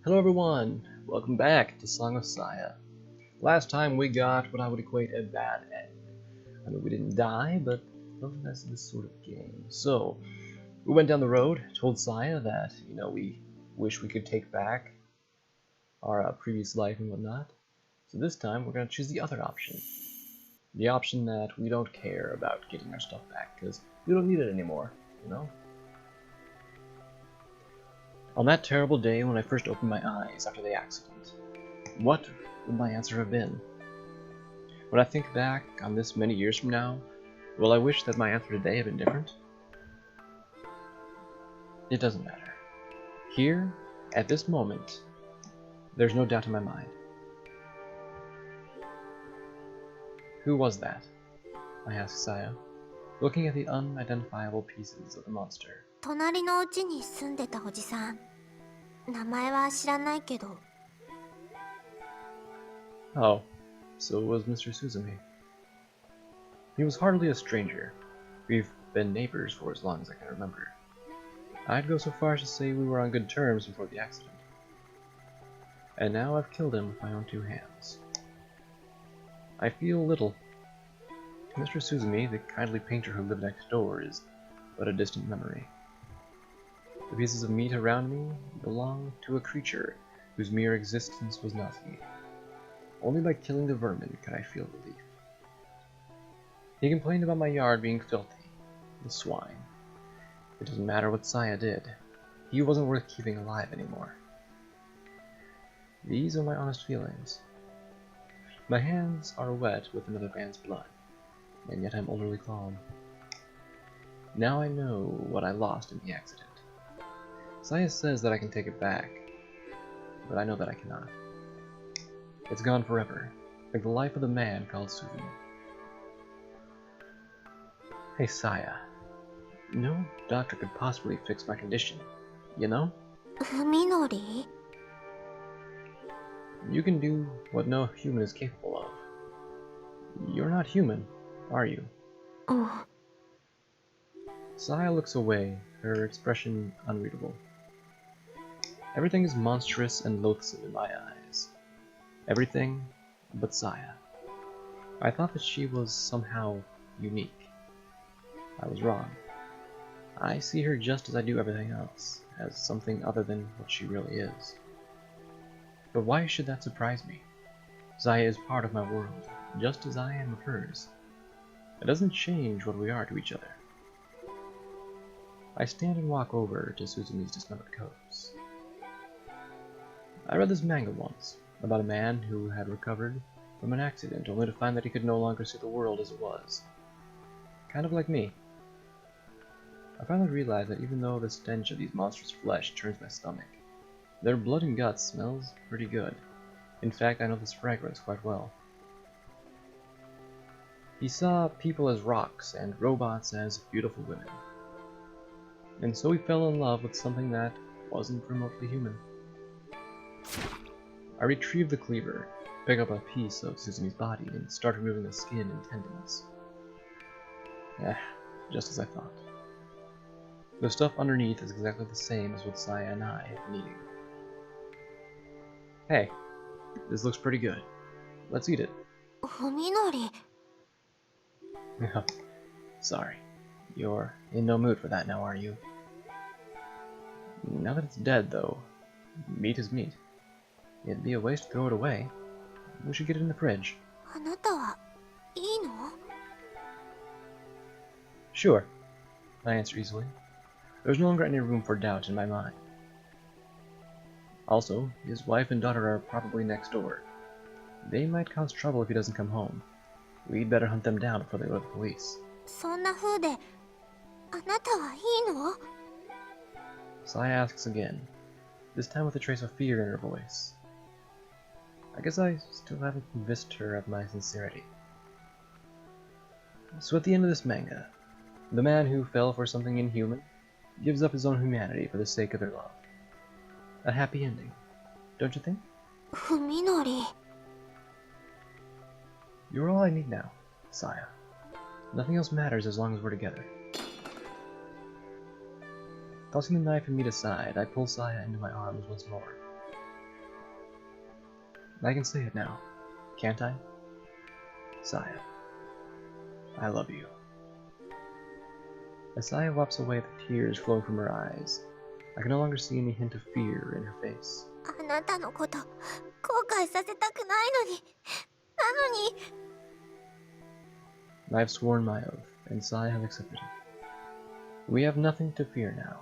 Hello everyone, welcome back to Song of Saya. Last time we got what I would equate a bad end. I mean, we didn't die, but that's this sort of game. So, we went down the road, told Saya that, we wish we could take back our previous life and whatnot. So this time we're going to choose the other option. The option that we don't care about getting our stuff back, because we don't need it anymore, On that terrible day when I first opened my eyes after the accident, what would my answer have been? When I think back on this many years from now, will I wish that my answer today had been different? It doesn't matter. Here, at this moment, there's no doubt in my mind. Who was that? I asked Saya, looking at the unidentifiable pieces of the monster. 隣の家に住んでたおじさん。名前は知らないけど。Oh, so it was Mr. Suzumi. He was hardly a stranger. We've been neighbors for as long as I can remember. I'd go so far as to say we were on good terms before the accident. And now I've killed him with my own two hands. I feel little. Mr. Suzumi, the kindly painter who lived next door, is but a distant memory. The pieces of meat around me belong to a creature whose mere existence was nothing. Only by killing the vermin could I feel relief. He complained about my yard being filthy. The swine. It doesn't matter what Saya did. He wasn't worth keeping alive anymore. These are my honest feelings. My hands are wet with another man's blood, and yet I'm utterly calm. Now I know what I lost in the accident. Saya says that I can take it back, but I know that I cannot. It's gone forever, like the life of the man called Suzumi. Hey Saya, no doctor could possibly fix my condition, you know? Fuminori? You can do what no human is capable of. You're not human, are you? Oh. Saya looks away, her expression unreadable. Everything is monstrous and loathsome in my eyes. Everything but Saya. I thought that she was somehow unique. I was wrong. I see her just as I do everything else, as something other than what she really is. But why should that surprise me? Saya is part of my world, just as I am of hers. It doesn't change what we are to each other. I stand and walk over to Suzumi's dismembered corpse. I read this manga once, about a man who had recovered from an accident only to find that he could no longer see the world as it was. Kind of like me. I finally realized that even though the stench of these monsters' flesh turns my stomach, their blood and guts smells pretty good. In fact, I know this fragrance quite well. He saw people as rocks and robots as beautiful women. And so he fell in love with something that wasn't remotely human. I retrieved the cleaver, picked up a piece of Suzumi's body, and started removing the skin and tendons. Just as I thought. The stuff underneath is exactly the same as what Saya and I have been eating. Hey, this looks pretty good. Let's eat it. Fuminori? Sorry. You're in no mood for that now, are you? Now that it's dead, though, meat is meat. It'd be a waste to throw it away. We should get it in the fridge. あなたはいいの? Sure, I answer easily. There's no longer any room for doubt in my mind. Also, his wife and daughter are probably next door. They might cause trouble if he doesn't come home. We'd better hunt them down before they go to the police. そんな風で、あなたはいいの? Saya asks again, this time with a trace of fear in her voice. I guess I still haven't convinced her of my sincerity. So at the end of this manga, the man who fell for something inhuman gives up his own humanity for the sake of their love. A happy ending, don't you think? Fuminori. You're all I need now, Saya. Nothing else matters as long as we're together. Tossing the knife and meat aside, I pull Saya into my arms once more. I can say it now, can't I? Saya, I love you. As Saya wipes away the tears flowing from her eyes, I can no longer see any hint of fear in her face. あなたのこと後悔させたくないのに。なのに。 I have sworn my oath, and Saya has accepted it. We have nothing to fear now.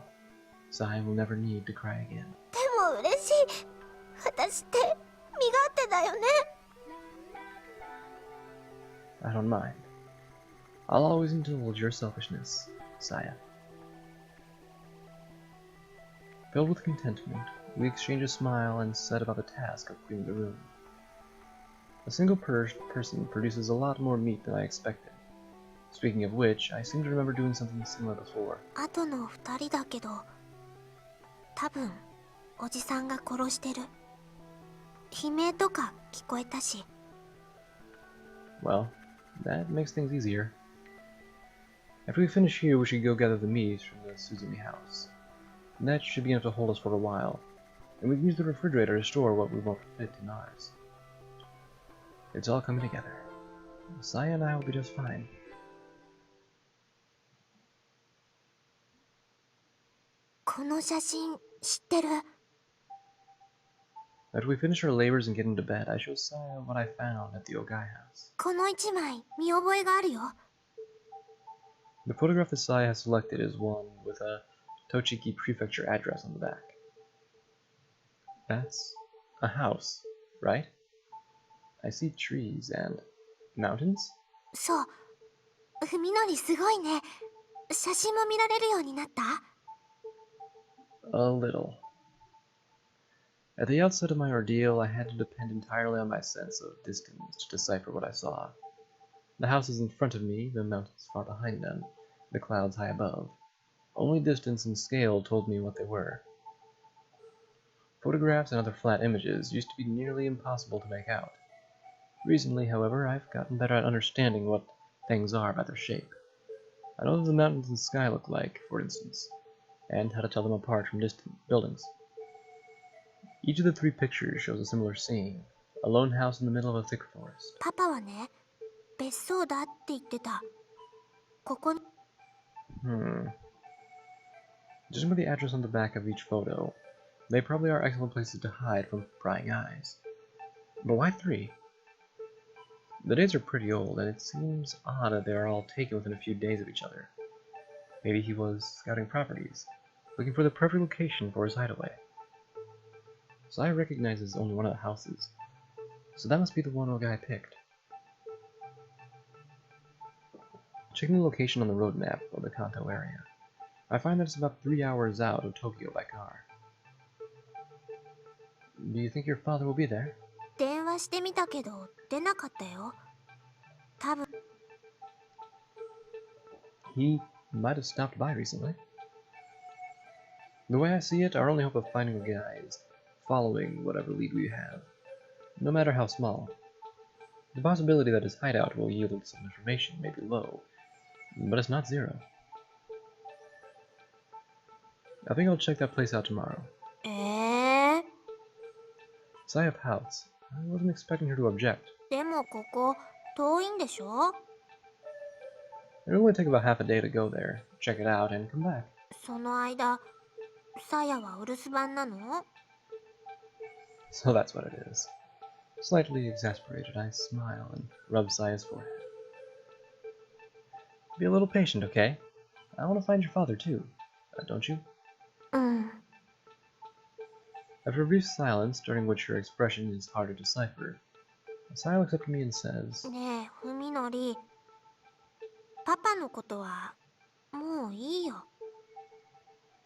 Saya will never need to cry again. でも嬉しい。私って身勝手だよね。 I don't mind. I'll always indulge your selfishness, Saya. Filled with contentment, we exchange a smile and set about the task of cleaning the room. A single person produces a lot more meat than I expected. Speaking of which, I seem to remember doing something similar before. あとの2人だけど、多分おじさんが殺してる。悲鳴とか聞こえたし。 Well, that makes things easier. After we finish here, we should go gather the meat from the Suzumi house. That should be enough to hold us for a while, and we can use the refrigerator to store what we won't fit in ours. It's all coming together. Saya and I will be just fine. この写真知ってる？ After we finish our labors and get into bed, I show Saya what I found at the Ogai house. この1枚見覚えがあるよ。 The photograph that Saya has selected is one with a Tochigi Prefecture address on the back. That's a house, right? I see trees and mountains? そう。文則すごいね。写真も見られるようになった？ A little. At the outset of my ordeal, I had to depend entirely on my sense of distance to decipher what I saw. The houses in front of me, the mountains far behind them, the clouds high above. Only distance and scale told me what they were. Photographs and other flat images used to be nearly impossible to make out. Recently, however, I've gotten better at understanding what things are by their shape. I know what the mountains and sky look like, for instance, and how to tell them apart from distant buildings. Each of the 3 pictures shows a similar scene, a lone house in the middle of a thick forest. パパはね、別荘だって言ってた。ここに。 Judging by the address on the back of each photo, they probably are excellent places to hide from prying eyes. But why 3? The dates are pretty old, and it seems odd that they are all taken within a few days of each other. Maybe he was scouting properties, looking for the perfect location for his hideaway. Saya recognizes only one of the houses, so that must be the one Ogai picked. Checking the location on the road map of the Kanto area, I find that it's about 3 hours out of Tokyo by car. Do you think your father will be there? 電話してみたけど出なかったよ。多分。 He might have stopped by recently. The way I see it, our only hope of finding the guy is following whatever lead we have, no matter how small. The possibility that his hideout will yield some information may be low, but it's not zero. I think I'll check that place out tomorrow. Saya pouts. I wasn't expecting her to object. でもここ遠いんでしょ？ It'll only take about half a day to go there, check it out, and come back. その間、さやはお留守番なの？ So that's what it is. Slightly exasperated, I smile and rub Saya's forehead. Be a little patient, okay? I want to find your father too, don't you? うん。 After a brief silence, during which her expression is hard to decipher, Saya looks up at me and says, ねえ、文則。パパのことはもういいよ。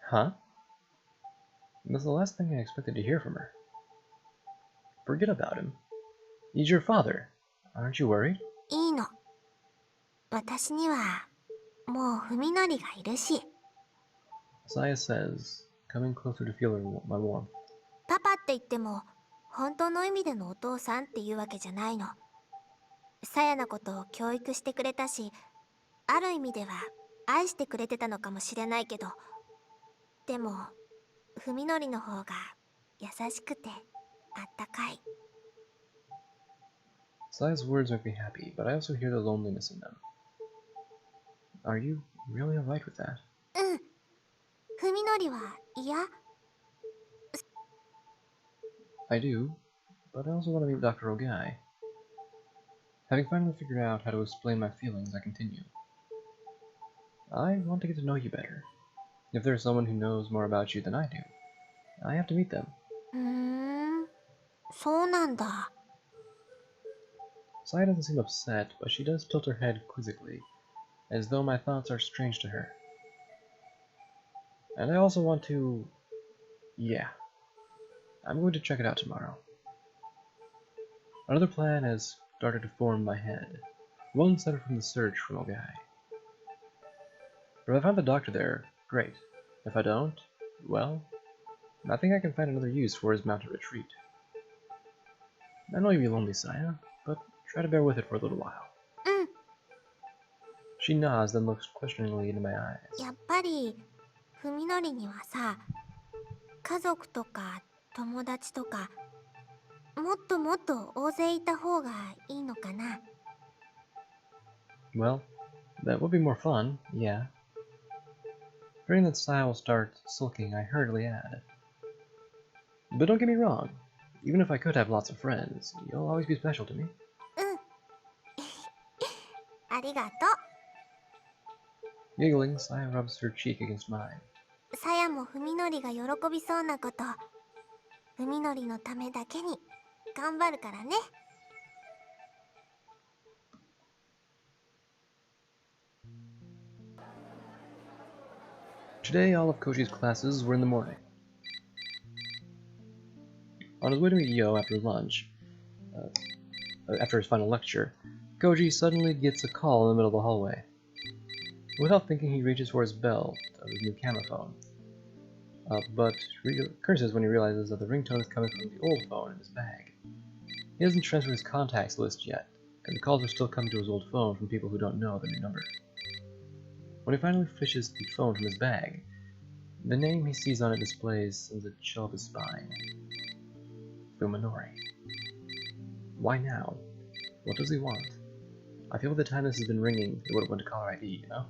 Huh? That's the last thing I expected to hear from her. Forget about him. He's your father. Aren't you worried? いいの。私にはもう文則がいるし。 Saya says, coming closer to feel my warmth. パパって言っても本当の意味でのお父さんっていうわけじゃないの。さやのことを教育してくれたし、ある意味では愛してくれてたのかもしれないけど、でも文則の方が優しくてあったかい。Saya's words make me happy, but I also hear the loneliness in them. Are you really alright with that? うん。文則は嫌？ I do, but I also want to meet Dr. Ogai. Having finally figured out how to explain my feelings, I continue. I want to get to know you better. If there's someone who knows more about you than I do, I have to meet them. そうなんだ。 Saya doesn't seem upset, but she does tilt her head quizzically, as though my thoughts are strange to her. And I also want to... yeah. I'm going to check it out tomorrow. Another plan has started to form in my head, one centered from the search for Ogai. If I find the doctor there, great. If I don't, well, I think I can find another use for his mounted retreat. I know you'll be lonely, Saya, but try to bear with it for a little while. うん。 She nods, then looks questioningly into my eyes. やっぱり文則にはさ、家族とか友達とかもっともっと大勢いた方がいいのかな。 Well, that would be more fun, yeah. Fearing that Saya will start sulking, I hurriedly add. But don't get me wrong, even if I could have lots of friends, you'll always be special to me. うん。ありがと Giggling, Saya rubs her cheek against mine. う。さやも文則が喜びそうなこと、文則のためだけに頑張るからね。 Today, all of Koji's classes were in the morning. On his way to meet Yo after lunch, after his final lecture, Koji suddenly gets a call in the middle of the hallway. Without thinking, he reaches for his belt of his new camera phone, but curses when he realizes that the ringtone is coming from the old phone in his bag. He hasn't transferred his contacts list yet, and the calls are still coming to his old phone from people who don't know the new number. When he finally fishes the phone from his bag, the name he sees on it displays sends a chill up his spine. Fuminori. Why now? What does he want? I feel by the time this has been ringing, it would have went to caller ID, you know?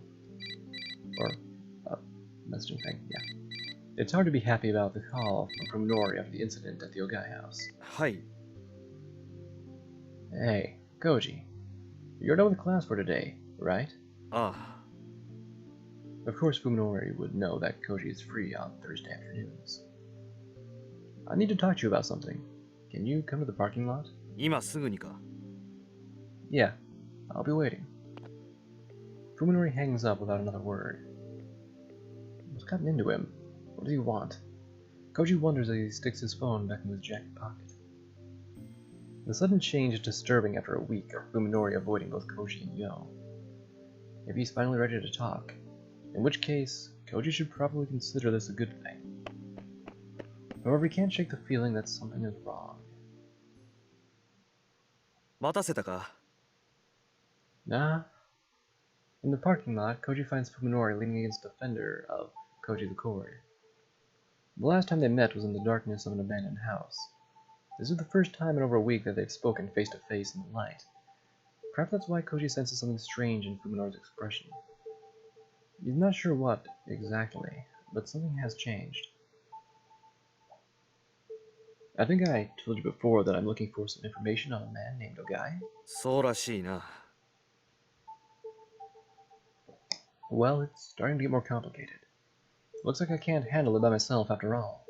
Or, messaging thing, yeah. It's hard to be happy about the call from Fuminori after the incident at the Ogai house. Hi. Hey, Koji. You're done with class for today, right? Ah, Of course Fuminori would know that Koji is free on Thursday afternoons. I need to talk to you about something. Can you come to the parking lot? 今すぐにか。 Yeah, I'll be waiting. Fuminori hangs up without another word. What's gotten into him? What does he want? Koji wonders as he sticks his phone back in his jacket pocket. The sudden change is disturbing after a week of Fuminori avoiding both Koji and Yo. Maybe he's finally ready to talk. In which case, Koji should probably consider this a good thing. However, he can't shake the feeling that something is wrong. 待たせたか。 Nah. In the parking lot, Koji finds Fuminori leaning against the fender of Koji the Cord. The last time they met was in the darkness of an abandoned house. This is the first time in over a week that they've spoken face to face in the light. Perhaps that's why Koji senses something strange in Fuminori's expression. He's not sure what, exactly, but something has changed. I think I told you before that I'm looking for some information on a man named Ogai. そうらしいな。 Well, it's starting to get more complicated. Looks like I can't handle it by myself after all.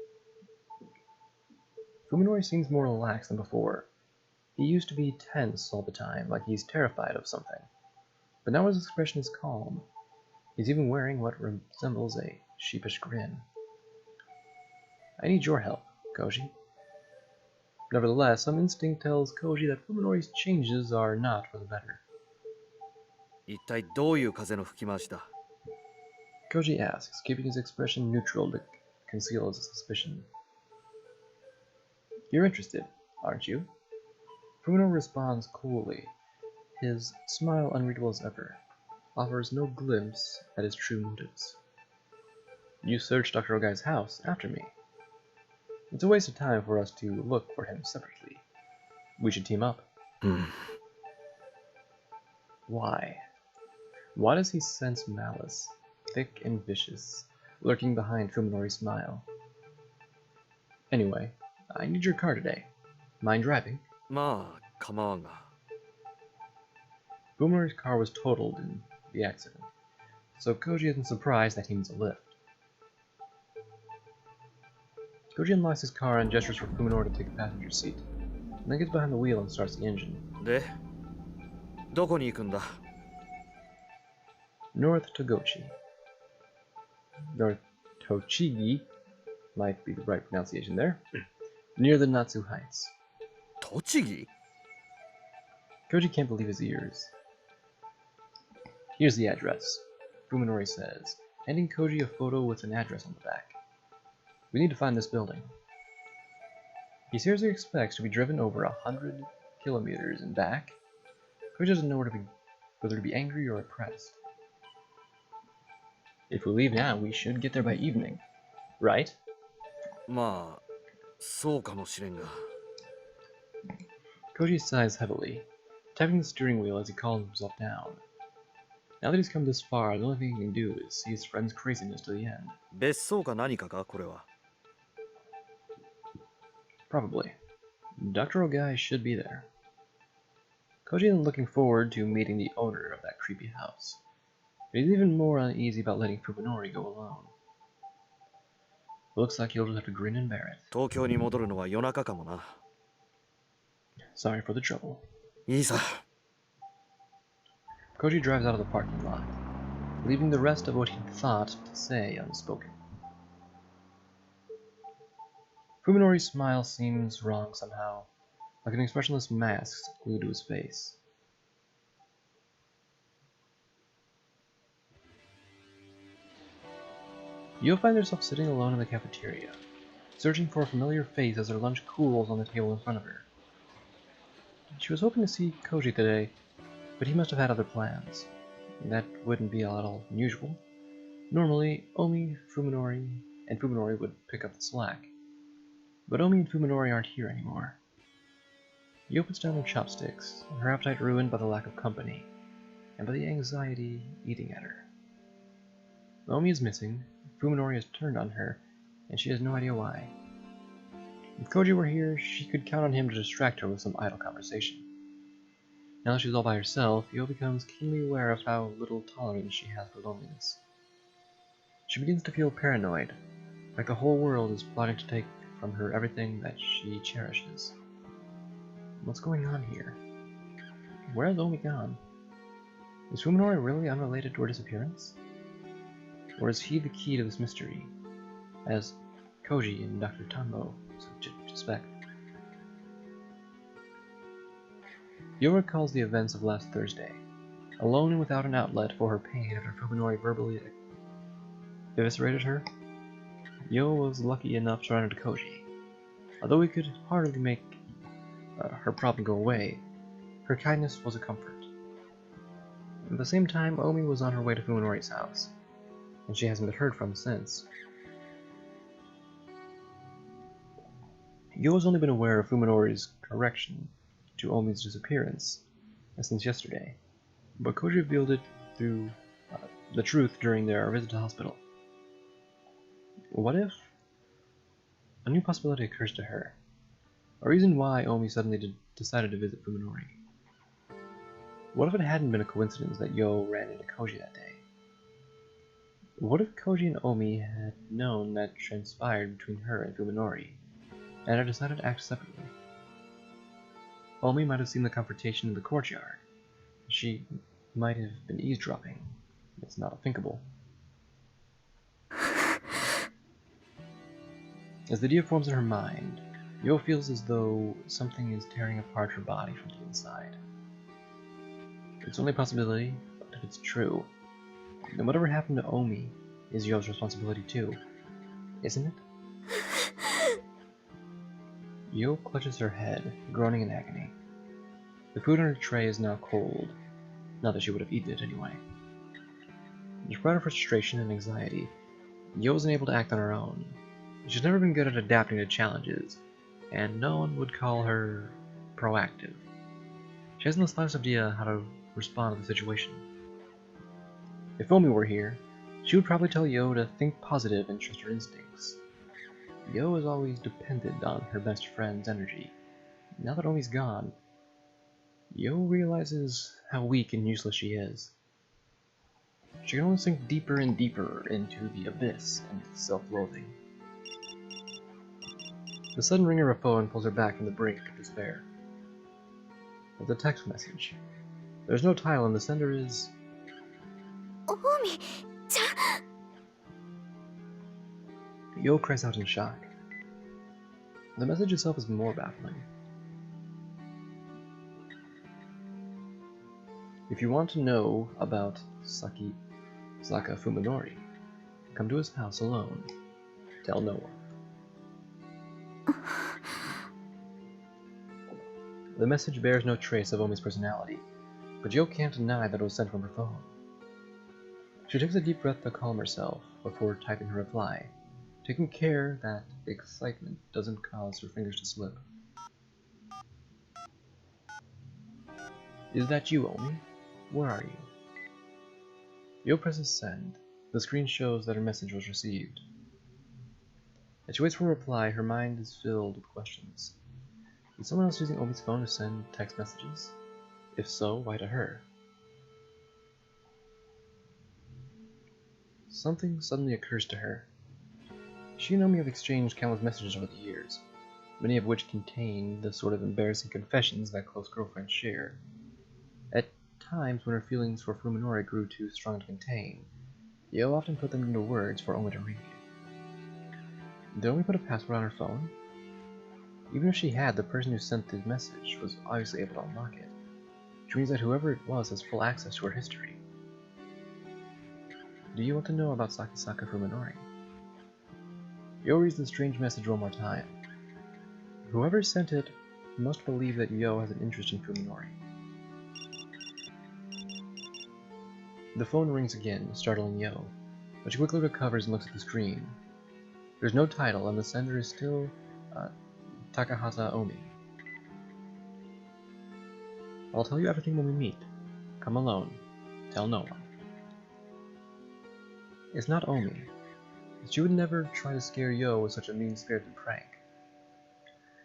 Fuminori seems more relaxed than before. He used to be tense all the time, like he's terrified of something. But now his expression is calm. He's even wearing what resembles a sheepish grin. I need your help, Koji. Nevertheless, some instinct tells Koji that Fuminori's changes are not for the better. 一体どういう風の吹き回しだ。 Koji asks, keeping his expression neutral to conceal his suspicion. You're interested, aren't you? Fuminori responds coolly. His smile, unreadable as ever, offers no glimpse at his true motives. You searched Dr. Ogai's house after me. It's a waste of time for us to look for him separately. We should team up. Why? Why does he sense malice, thick and vicious, lurking behind Fuminori's smile? Anyway, I need your car today. Mind driving? まあ構わんが。 Fuminori's car was totaled in the accident, so Koji isn't surprised that he needs a lift. Koji unlocks his car and gestures for Fuminori to take the passenger seat, and then gets behind the wheel and starts the engine. で、どこに行くんだ？ North Togochi. North Tochigi might be the right pronunciation there. Near the Natsu Heights. 栃木？ Koji can't believe his ears. Here's the address, Fuminori says, handing Koji a photo with an address on the back. We need to find this building. He seriously expects to be driven over 100 kilometers and back. Koji doesn't know whether to be angry or oppressed. If we leave now, we should get there by evening, right? まあそうかもしれんが。 Koji sighs heavily, tapping the steering wheel as he calms himself down. Now that he's come this far, the only thing he can do is see his friend's craziness to the end. 別荘か何かかこれは。 Probably. Dr. Ogai should be there. Koji isn't looking forward to meeting the owner of that creepy house, but he's even more uneasy about letting Fuminori go alone. Looks like he'll just have to grin and bear it. 東京に戻るのは夜中かもな。 Sorry for the trouble. いいさ。 Koji drives out of the parking lot, leaving the rest of what he'd thought to say unspoken. Fuminori's smile seems wrong somehow, like an expressionless mask glued to his face. Yo finds herself sitting alone in the cafeteria, searching for a familiar face as her lunch cools on the table in front of her. She was hoping to see Koji today, but he must have had other plans. That wouldn't be at all unusual. Normally, Omi, Fuminori, and Fuminori would pick up the slack. But Omi and Fuminori aren't here anymore. Yo puts down her chopsticks, her appetite ruined by the lack of company, and by the anxiety eating at her. Omi is missing, Fuminori has turned on her, and she has no idea why. If Koji were here, she could count on him to distract her with some idle conversation. Now that she's all by herself, Yo becomes keenly aware of how little tolerance she has for loneliness. She begins to feel paranoid, like the whole world is plotting to take from her everything that she cherishes. What's going on here? Where has Omi gone? Is Fuminori really unrelated to her disappearance? Or is he the key to this mystery, as Koji and Dr. Tanbo suspect? Yo recalls the events of last Thursday, alone and without an outlet for her pain after Fuminori verbally eviscerated her. Yo was lucky enough to run into Koji. Although he could hardly make her problem go away, her kindness was a comfort. At the same time, Omi was on her way to Fuminori's house, and she hasn't been heard from since. Yo has only been aware of Fuminori's correction to Omi's disappearance since yesterday, but Koji revealed it through the truth during their visit to the hospital. What if a new possibility occurs to her? A reason why Omi suddenly decided to visit Fuminori. What if it hadn't been a coincidence that Yo ran into Koji that day? What if Koji and Omi had known that transpired between her and Fuminori, and had decided to act separately? Omi might have seen the confrontation in the courtyard. She might have been eavesdropping. It's not unthinkable. As the idea forms in her mind, Yo feels as though something is tearing apart her body from the inside. It's only a possibility, but if it's true, then whatever happened to Omi is Yo's responsibility too, isn't it? Yo clutches her head, groaning in agony. The food on her tray is now cold, not that she would have eaten it anyway. Despite her frustration and anxiety, Yo isn't able to act on her own. She's never been good at adapting to challenges, and no one would call her proactive. She hasn't the slightest idea how to respond to the situation. If Omi were here, she would probably tell Yo to think positive and trust her instincts. Yo has always depended on her best friend's energy. Now that Omi's gone, Yo realizes how weak and useless she is. She can only sink deeper and deeper into the abyss and self-loathing. The sudden ring of her phone pulls her back from the brink of despair. It's a text message. There's no title and the sender is... オミちゃん Yo cries out in shock. The message itself is more baffling. If you want to know about Saka Fuminori, come to his house alone. Tell no one. The message bears no trace of Omi's personality, but Yo can't deny that it was sent from her phone. She takes a deep breath to calm herself before typing her reply, taking care that excitement doesn't cause her fingers to slip. Is that you, Omi? Where are you? Yo presses send. The screen shows that her message was received. As she waits for a reply, her mind is filled with questions. Is someone else using Omi's phone to send text messages? If so, why to her? Something suddenly occurs to her. She and Omi have exchanged countless messages over the years, many of which contain the sort of embarrassing confessions that close girlfriends share. At times when her feelings for Fuminori grew too strong to contain, Yo often put them into words for Omi to read. Did Omi put a password on her phone? Even if she had, the person who sent the message was obviously able to unlock it, which means that whoever it was has full access to her history. Do you want to know about Saka Fuminori? Yo reads the strange message one more time. Whoever sent it must believe that Yo has an interest in Fuminori. The phone rings again, startling Yo, but she quickly recovers and looks at the screen. There's no title, and the sender is still Takahata Omi. I'll tell you everything when we meet. Come alone. Tell no one. It's not Omi. She would never try to scare Yo with such a mean-spirited prank.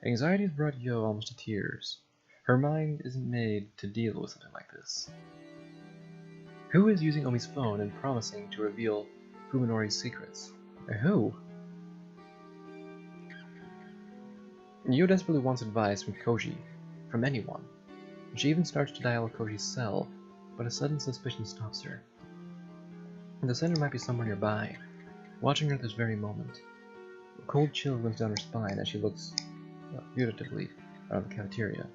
Anxiety has brought Yo almost to tears. Her mind isn't made to deal with something like this. Who is using Omi's phone and promising to reveal Fuminori's secrets? Who? Yo desperately wants advice from Koji, from anyone. She even starts to dial Koji's cell, but a sudden suspicion stops her. The sender might be somewhere nearby, watching her at this very moment. A cold chill runs down her spine as she looks furtively out of the cafeteria.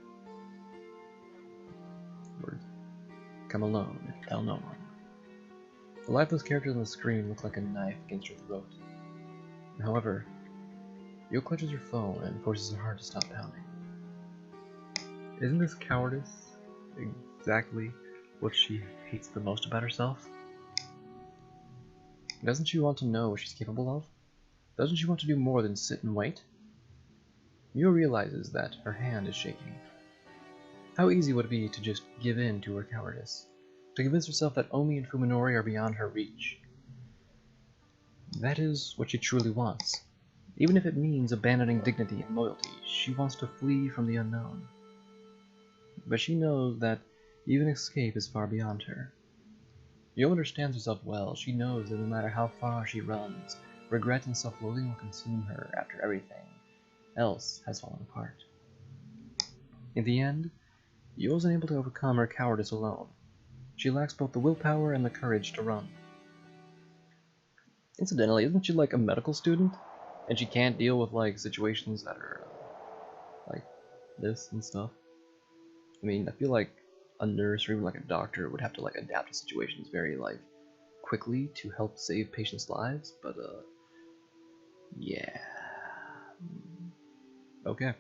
Words. Come alone, tell no one. The lifeless characters on the screen look like a knife against her throat. However, Yo clutches her phone and forces her heart to stop pounding. Isn't this cowardice exactly what she hates the most about herself? Doesn't she want to know what she's capable of? Doesn't she want to do more than sit and wait? Yo realizes that her hand is shaking. How easy would it be to just give in to her cowardice? To convince herself that Omi and Fuminori are beyond her reach? That is what she truly wants. Even if it means abandoning dignity and loyalty, she wants to flee from the unknown. But she knows that even escape is far beyond her. Yo understands herself well. She knows that no matter how far she runs, regret and self-loathing will consume her after everything else has fallen apart. In the end, Yo is unable to overcome her cowardice alone. She lacks both the willpower and the courage to run. Incidentally, isn't she like a medical student? And she can't deal with like situations that are like this and stuff? I mean, I feel like a nurse or even like a doctor would have to like adapt to situations very like quickly to help save patients' lives, but yeah. Okay.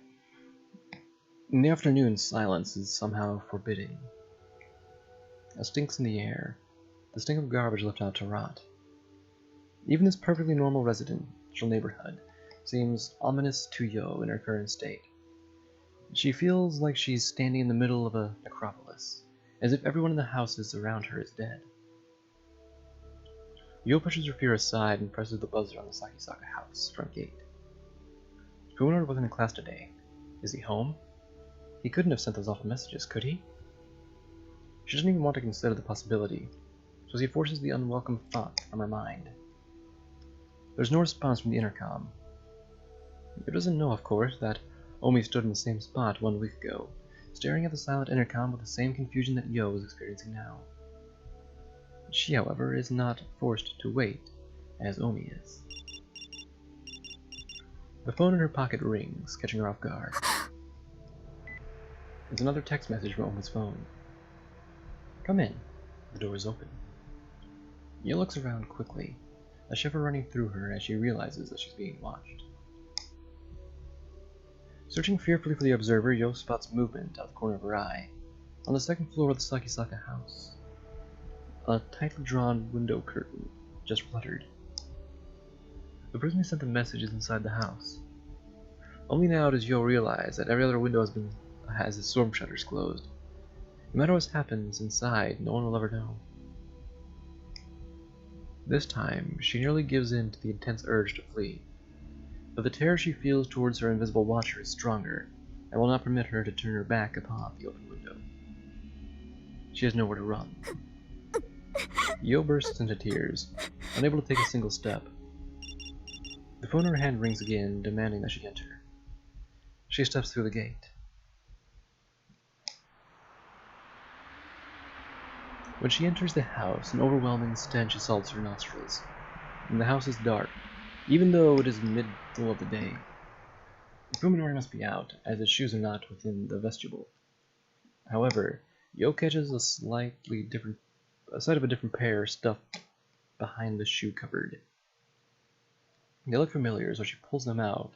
In the afternoon, silence is somehow forbidding. A stink's in the air, the stink of garbage left out to rot. Even this perfectly normal residential neighborhood seems ominous to Yo in her current state. She feels like she's standing in the middle of a necropolis, as if everyone in the houses around her is dead. Yo pushes her fear aside and presses the buzzer on the Sakisaka house front gate. Fuminori wasn't in class today. Is he home? He couldn't have sent those awful messages, could he? She doesn't even want to consider the possibility, so she forces the unwelcome thought from her mind. There's no response from the intercom. Yo doesn't know, of course, that Omi stood in the same spot 1 week ago, staring at the silent intercom with the same confusion that Yo is experiencing now. She, however, is not forced to wait, as Omi is. The phone in her pocket rings, catching her off guard. It's another text message from Omi's phone. Come in. The door is open. Yo looks around quickly, a shiver running through her as she realizes that she's being watched. Searching fearfully for the observer, Yo spots movement out of the corner of her eye, on the second floor of the Sakisaka house. A tightly drawn window curtain just fluttered. The person who sent the message is inside the house. Only now does Yo realize that every other window has its storm shutters closed. No matter what happens inside, no one will ever know. This time, she nearly gives in to the intense urge to flee. But the terror she feels towards her invisible watcher is stronger, and will not permit her to turn her back upon the open window. She has nowhere to run. Yo bursts into tears, unable to take a single step. The phone in her hand rings again, demanding that she enter. She steps through the gate. When she enters the house, an overwhelming stench assaults her nostrils, and the house is dark, even though it is middle of the day. Fuminori must be out, as his shoes are not within the vestibule. However, Yo catches a sight of a different pair stuffed behind the shoe cupboard. They look familiar, so she pulls them out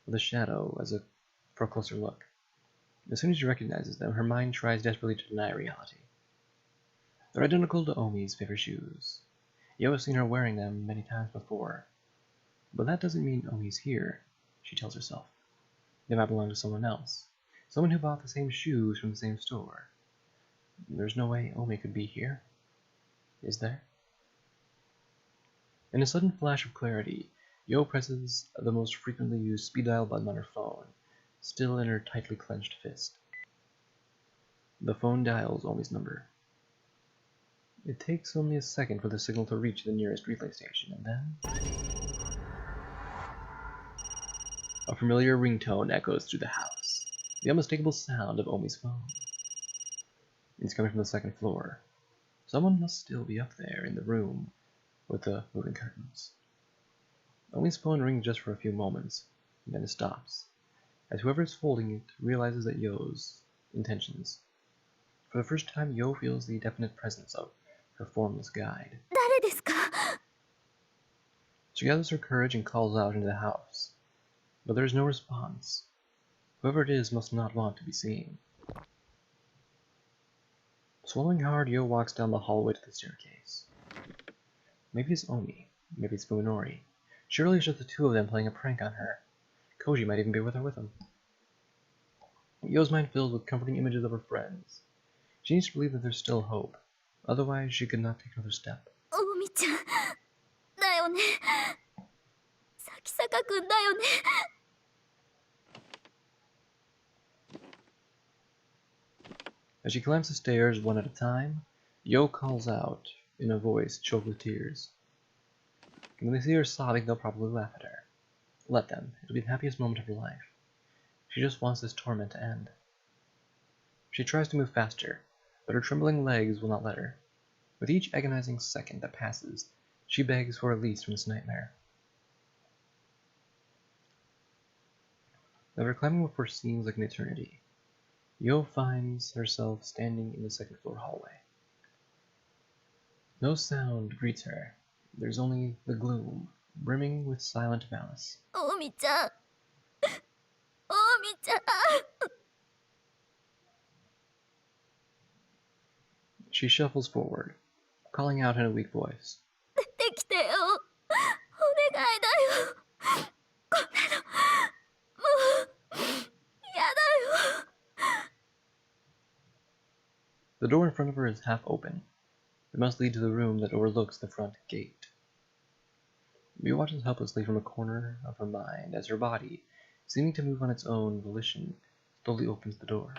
with a shadow for a closer look. As soon as she recognizes them, her mind tries desperately to deny reality. They're identical to Omi's favorite shoes. Yo has seen her wearing them many times before. But that doesn't mean Omi's here, she tells herself. They might belong to someone else. Someone who bought the same shoes from the same store. There's no way Omi could be here. Is there? In a sudden flash of clarity, Yo presses the most frequently used speed dial button on her phone, still in her tightly clenched fist. The phone dials Omi's number. It takes only a second for the signal to reach the nearest relay station, and then a familiar ringtone echoes through the house, the unmistakable sound of Omi's phone. It's coming from the second floor. Someone must still be up there in the room with the moving curtains. Omi's phone rings just for a few moments, and then it stops, as whoever is holding it realizes that Yo's intentions. For the first time, Yo feels the definite presence of her formless guide. 誰ですか? She gathers her courage and calls out into the house, but there is no response. Whoever it is must not want to be seen. Swallowing hard, Yo walks down the hallway to the staircase. Maybe it's Omi, maybe it's Fuminori. Surely it's just the two of them playing a prank on her. Koji might even be with them. Yo's mind filled with comforting images of her friends. She needs to believe that there's still hope. Otherwise, she could not take another step. オミちゃんだよね。咲坂くんだよね。As she climbs the stairs one at a time, Yo calls out in a voice choked with tears. When they see her sobbing, they'll probably laugh at her. Let them. It'll be the happiest moment of her life. She just wants this torment to end. She tries to move faster, but her trembling legs will not let her. With each agonizing second that passes, she begs for release from this nightmare. After climbing what first seems like an eternity, Yo finds herself standing in the second floor hallway. No sound greets her. There's only the gloom, brimming with silent malice. オミちゃん。オミちゃん。 She shuffles forward, calling out in a weak voice. 出てきてよ。お願いだよ。こんなのもうやだよ。The door in front of her is half open. It must lead to the room that overlooks the front gate. Mio watches helplessly from a corner of her mind as her body, seeming to move on its own volition, slowly opens the door.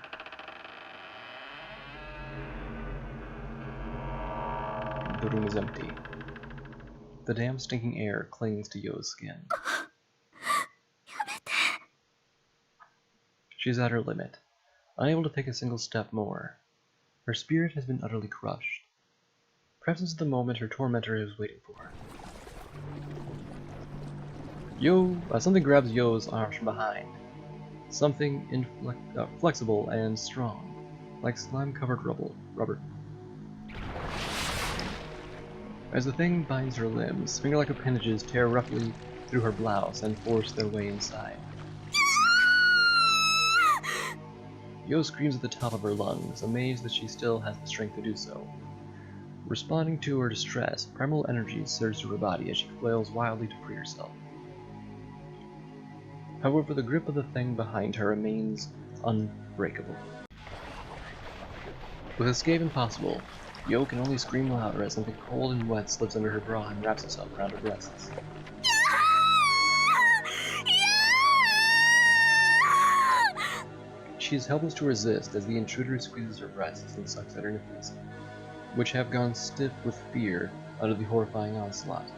The room is empty. The damp, stinking air clings to Yo's skin. She is at her limit, unable to take a single step more. Her spirit has been utterly crushed. Perhaps this is the moment her tormentor is waiting for. Something grabs Yo's arms from behind. Something flexible and strong, like slime-covered rubber. As the thing binds her limbs, finger-like appendages tear roughly through her blouse and force their way inside. Yo screams at the top of her lungs, amazed that she still has the strength to do so. Responding to her distress, primal energy surges through her body as she flails wildly to free herself. However, the grip of the thing behind her remains unbreakable. With escape impossible, Yo can only scream louder as something cold and wet slips under her bra and wraps itself around her breasts. She is helpless to resist as the intruder squeezes her breasts and sucks at her nipples, which have gone stiff with fear under the horrifying onslaught.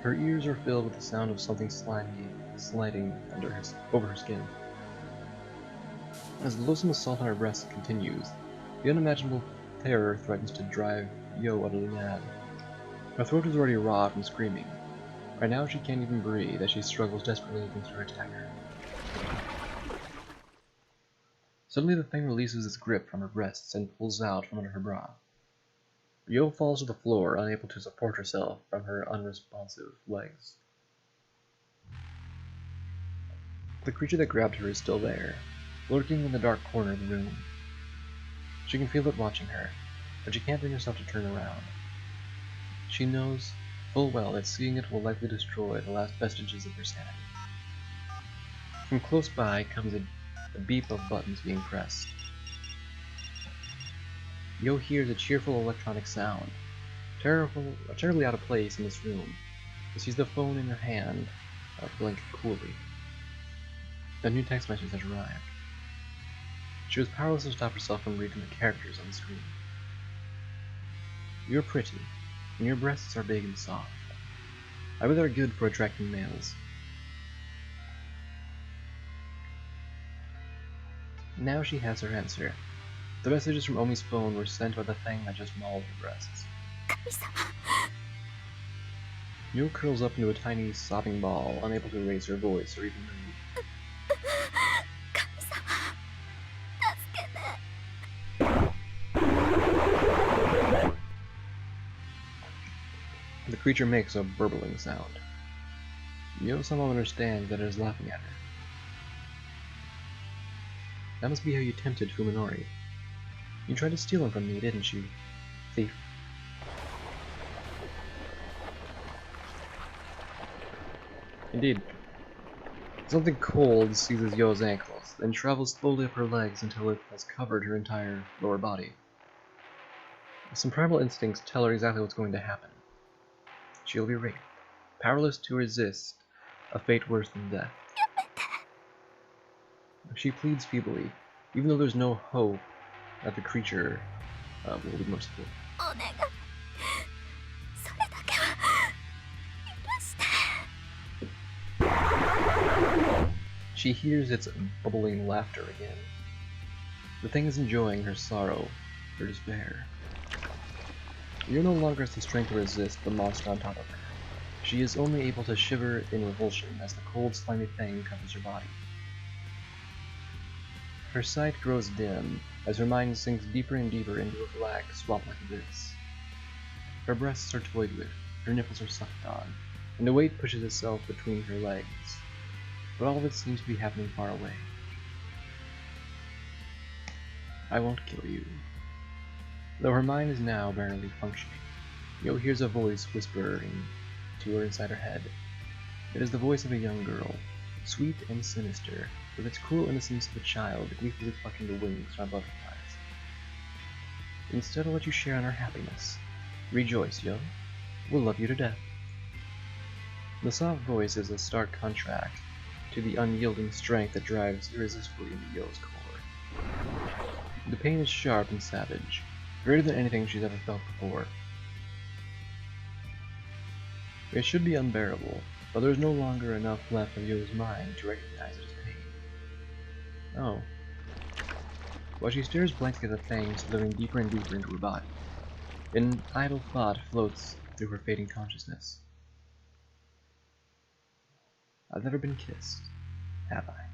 Her ears are filled with the sound of something slimy sliding over her skin. As the loathsome assault on her breasts continues, the unimaginable terror threatens to drive Yo utterly mad. Her throat is already raw from screaming. Right now she can't even breathe as she struggles desperately against her attacker. Suddenly the thing releases its grip from her breasts and pulls out from under her bra. Yo falls to the floor, unable to support herself from her unresponsive legs. The creature that grabbed her is still there, lurking in the dark corner of the room. She can feel it watching her, but she can't bring herself to turn around. She knows full well that seeing it will likely destroy the last vestiges of her sanity. From close by comes a beep of buttons being pressed. Yo hears a cheerful electronic sound, terribly out of place in this room. She sees the phone in her hand, blink coolly. A new text message has arrived. She was powerless to stop herself from reading the characters on the screen. You're pretty, and your breasts are big and soft. I bet they're good for attracting males. Now she has her answer. The messages from Omi's phone were sent by the thing that just mauled her breasts. Yo curls up into a tiny, sobbing ball, unable to raise her voice or even move. The creature makes a burbling sound. Yo somehow understands that it is laughing at her. That must be how you tempted Fuminori. You tried to steal him from me, didn't you, thief? Indeed. Something cold seizes Yo's ankles, then travels slowly up her legs until it has covered her entire lower body. Some primal instincts tell her exactly what's going to happen. She'll be raped, powerless to resist a fate worse than death. She pleads feebly, even though there's no hope that the creature will be merciful. She hears its bubbling laughter again. The thing is enjoying her sorrow, her despair. Yo no longer has the strength to resist the monster on top of her. She is only able to shiver in revulsion as the cold, slimy thing covers her body. Her sight grows dim as her mind sinks deeper and deeper into a black, swamp-like abyss. Her breasts are toyed with, her nipples are sucked on, and the weight pushes itself between her legs. But all of it seems to be happening far away. I won't kill you. Though her mind is now barely functioning, Yo hears a voice whispering to her inside her head. It is the voice of a young girl, sweet and sinister, with its cruel innocence of a child gleefully plucking the wings from butterflies. Instead, I'll let you share in our happiness. Rejoice, Yo. We'll love you to death. The soft voice is a stark contrast to the unyielding strength that drives irresistibly into Yo's core. The pain is sharp and savage, greater than anything she's ever felt before. It should be unbearable, but there's no longer enough left of Yo's mind to recognize it as pain. Oh. While she stares blankly at the fangs living deeper and deeper into her body, an idle thought floats through her fading consciousness. I've never been kissed, have I?